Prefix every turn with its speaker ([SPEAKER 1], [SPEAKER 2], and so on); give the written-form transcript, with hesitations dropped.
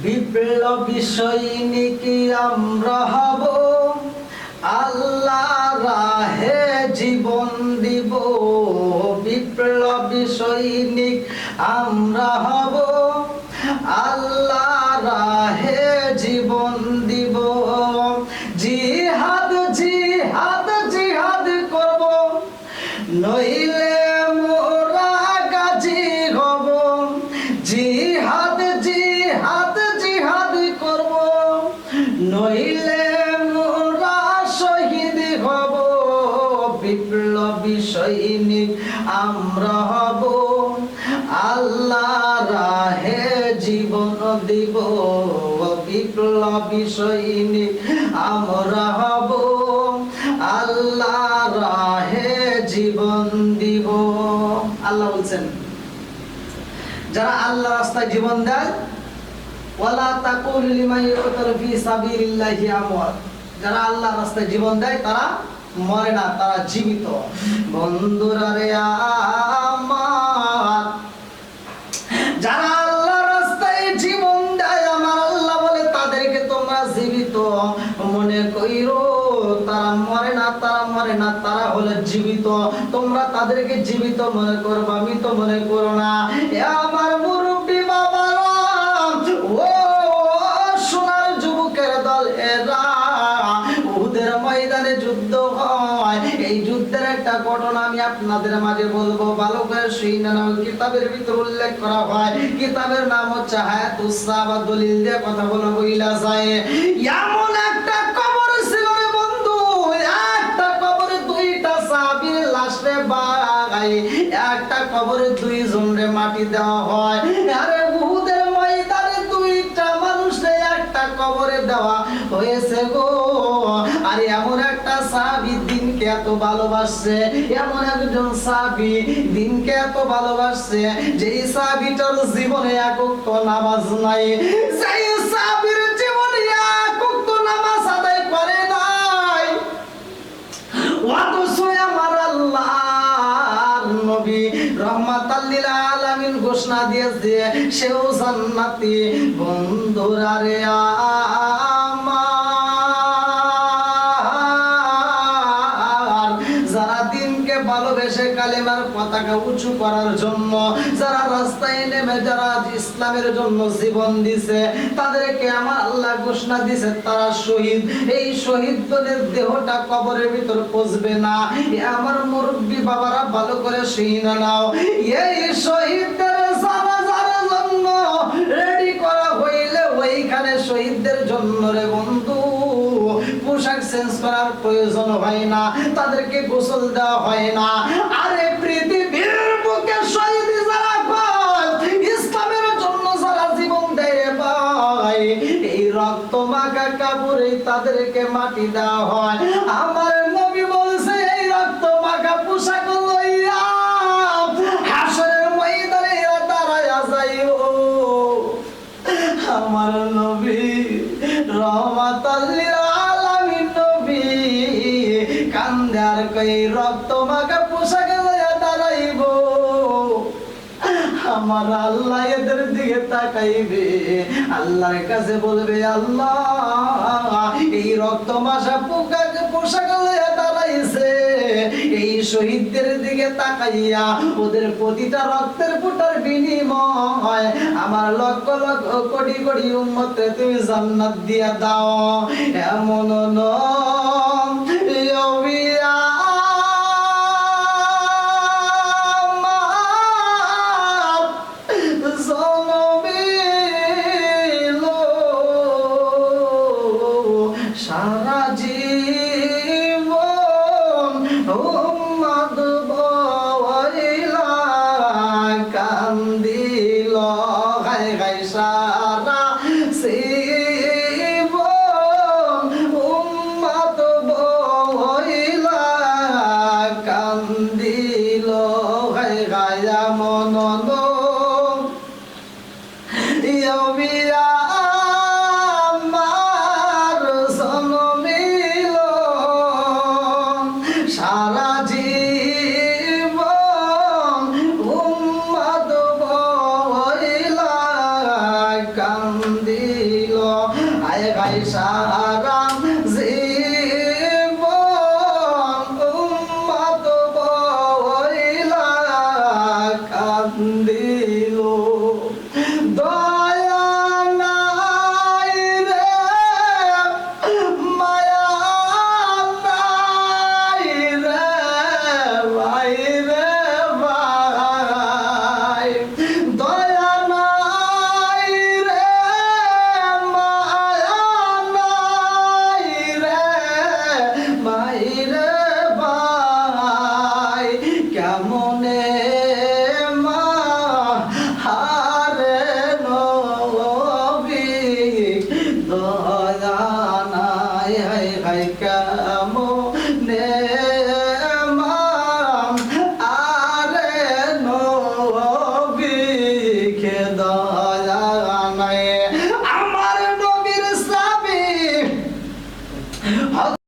[SPEAKER 1] বিপ্লবী সৈনিক আমরা হব, আল্লাহ রাহে জীবন দিব। বিপ্লবী সৈনিক আমরা হব, আল্লাহ রাহে জীবন দিব। জিহাদ জিহাদ জিহাদ করব, নইলে মোরা গাজী হব। জিহাদ জিহাদ জিহাদ করব, নইলে মোরা শহীদ হব। বিপ্লবী সৈনিক আমরা হব, আল্লাহ রাহে জীবন দিব। বিপ্লবী সৈনিক আমরা হব, আল্লাহ রাহে জীবন দিব। আল্লাহ বলছেন, যারা আল্লাহ রাস্তায় জীবন দেয়, ওয়ালা তাকুল লিমান ইউকতালু ফি সাবিলিল্লাহি আমওয়াত, যারা আল্লাহ রাস্তায় জীবন দেয় তারা মরে না, তারা জীবিত। বন্ধুরা রে আমার, যারা আল্লাহ রাস্তায় জীবন দেয়, আমার আল্লাহ বলে তাদেরকে তোমরা জীবিত মনে কইরো। তারা মরে না, তারা মরে না, তারা হলো জীবিত। তোমরা তাদেরকে জীবিত মনে করবা, মৃত মনে করো না। এ আমার মুরব্বী বাবারা, ও সোনার যুবকের দল, এরা উহুদের ময়দানে যুদ্ধ হয়। এই যুদ্ধের একটা ঘটনা আমি আপনাদের মাঝে বলবো, ভালো করে শুনে নাও। কিতাবের ভিতর উল্লেখ করা হয়, কিতাবের নাম হচ্ছে হায়াতুস সাহাবা। দলিল দিয়ে কথা বলা বইলা যায়। এমন একটা কবর ছিল রে বন্ধু, একটা কবরে দুইটা সাহাবীর লাশ রে ভাই, একটা কবরে দুইজন রে মাটি দেওয়া হয়। আরে উহুদের ময়দানে দুইটা মানুষরে একটা কবরে দেওয়া হয়েছে গো। আর এমন একটা সাহাবী দিনকে এত ভালোবাসছে, এমন একজন সাহাবী দিনকে এত ভালোবাসছে, যেই সাহাবীটার জীবনে এক ওয়াক্ত নামাজ নাই, যেই সাহাবীর জীবনে এক ওয়াক্ত নামাজ আদায় করে নাই, অথচ আমার আল্লাহর নবী রাহমাতাল লিল আলামিন ঘোষণা দিয়েছে সেও জান্নাতি। বন্ধুরা রে আমার, যারা দিনকে ভালোবেসে কালেমার পতাকা উঁচু করার জন্য যারা রাস্তায় নেমে যারা ইসলামের জন্য জীবন দিছে, তাদেরকে আমার আল্লাহ ঘোষণা দিছে তারা শহীদ। এই শহীদদের দেহটা কবরের ভিতর পৌঁছবে না। আমার মুরব্বী বাবারা ভালো করে শুনে নাও, এই শহীদদের জানাজার জন্য রেডি করা হইলে ওইখানে শহীদদের জন্য রে বন্ধু পোশাক চেঞ্জ করার প্রয়োজন হয় না, তাদেরকে গোসল দেওয়া হয় না। আরে পৃথিবীর বুকে শহীদ যারা হয়, ইসলামের জন্য যারা জীবন দেয় ভাই, এই রক্ত মাখা কাপড়ে তাদেরকে মাটি দেওয়া হয়। আমার নবী বলছে এই রক্ত মাখা পোশাক লইয়া হাসরের ময়দানে দাঁড়ায়া যাইও। আমার নবী রাহমাতাল লিল আলামিন নবী কান্দে আর কই রক্ত মাখা পোশাক লইয়া দাঁড়াইব। আমার আল্লাহ এদের দিকে তাকাইবে, আল্লাহর কাছে বলবে আল্লাহ এই রক্ত মাখা পোশাক লইয়া দাঁড়াইছে, এই শহীদদের দিকে তাকাইয়া ওদের প্রতিটা রক্তের ফোঁটার বিনিময় আমার লক্ষ লক্ষ কোটি কোটি উম্মতকে তুমি জান্নাত দিয়া দাও। এমন নবিয়া সারা জীবন উম্মত বইলা কান্দিল, গায় গায় সারা জীবন উম্মত বইলা কান্দিল, গায় গায় মন ইয়া সারা জীবন উম্মত বইলা কান্দিল। দিল আয় গাই সারা জীবন উম্মত বইলা কান্দিল দয়া নাই রে মায়া নাই রে ভাই রে ভাই দয়া নাই রে মায়া নাই রে ভাই রে ভাই কেমনে মা হারে নবী দয়া নাই হাই হাই কেমনে মা আরে নবী কে দয়া নাই আমার নবীর সাবি